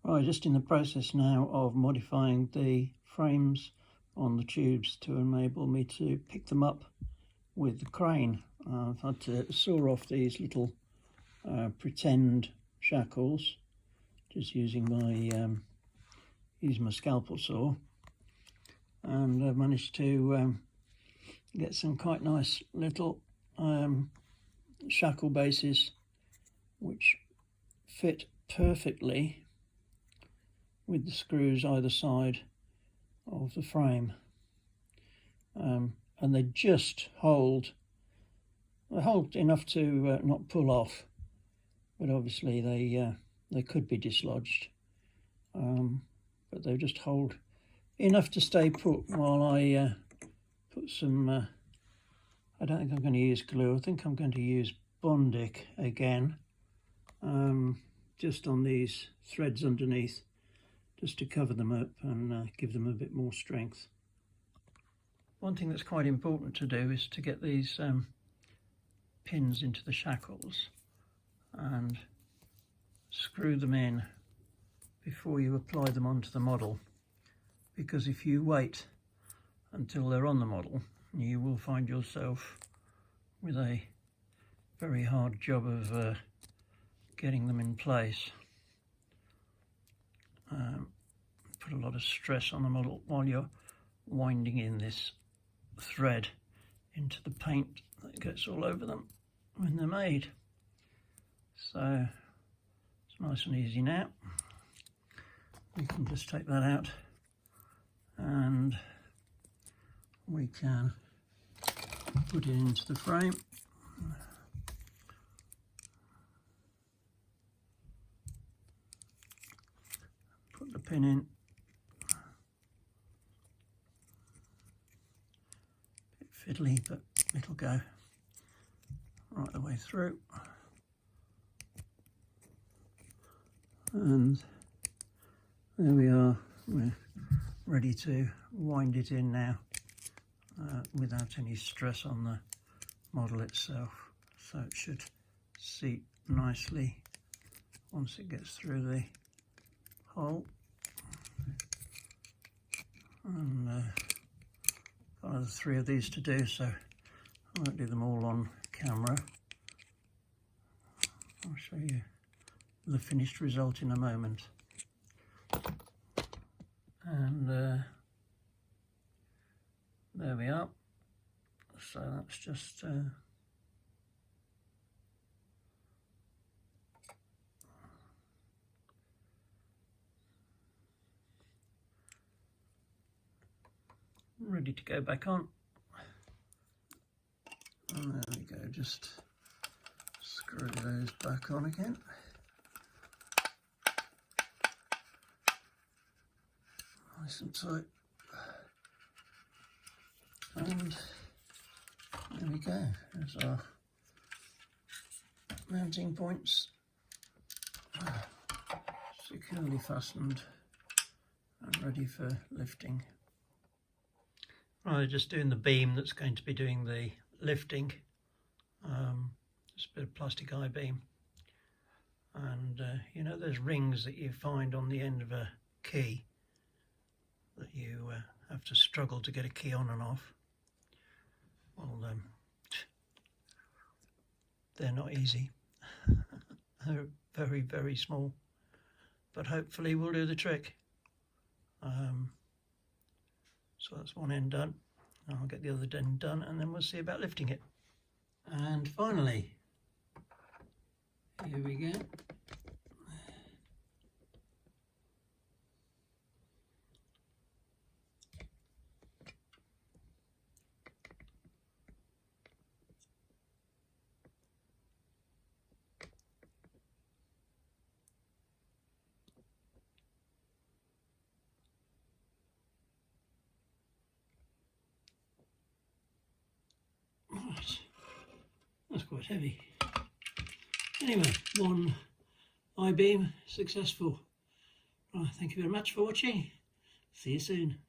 Right, just in the process now of modifying the frames on the tubes to enable me to pick them up with the crane. I've had to saw off these little pretend shackles, just using my scalpel saw, and I've managed to get some quite nice little shackle bases which fit perfectly with the screws either side of the frame, and they just hold enough to not pull off, but obviously they could be dislodged, but they just hold enough to stay put while I put some I don't think I'm going to use glue. I think I'm going to use Bondic again, just on these threads underneath, just to cover them up and give them a bit more strength. One thing that's quite important to do is to get these pins into the shackles and screw them in before you apply them onto the model, because if you wait until they're on the model, you will find yourself with a very hard job of getting them in place. Put a lot of stress on the model while you're winding in this thread into the paint that gets all over them when they're made. So it's nice and easy now. We can just take that out and we can put it into the frame. Put the pin in. Bit fiddly, but it'll go right the way through. And there we are. We're ready to wind it in now without any stress on the model itself. So it should seat nicely once it gets through the hole. And got another 3 of these to do, so I won't do them all on camera. I'll show you the finished result in a moment. And there we are. So that's just ready to go back on. And there we go, just screw those back on again. Nice and tight. And there we go, there's our mounting points, securely fastened and ready for lifting. Right, just doing the beam that's going to be doing the lifting. Just a bit of plastic I-beam, and you know those rings that you find on the end of a key that you have to struggle to get a key on and off? Well, they're not easy. They're very, very small, but hopefully will do the trick. So that's one end done. I'll get the other end done and then we'll see about lifting it. And finally, here we go. Right, that's quite heavy. Anyway, one I-beam successful. Right, thank you very much for watching. See you soon.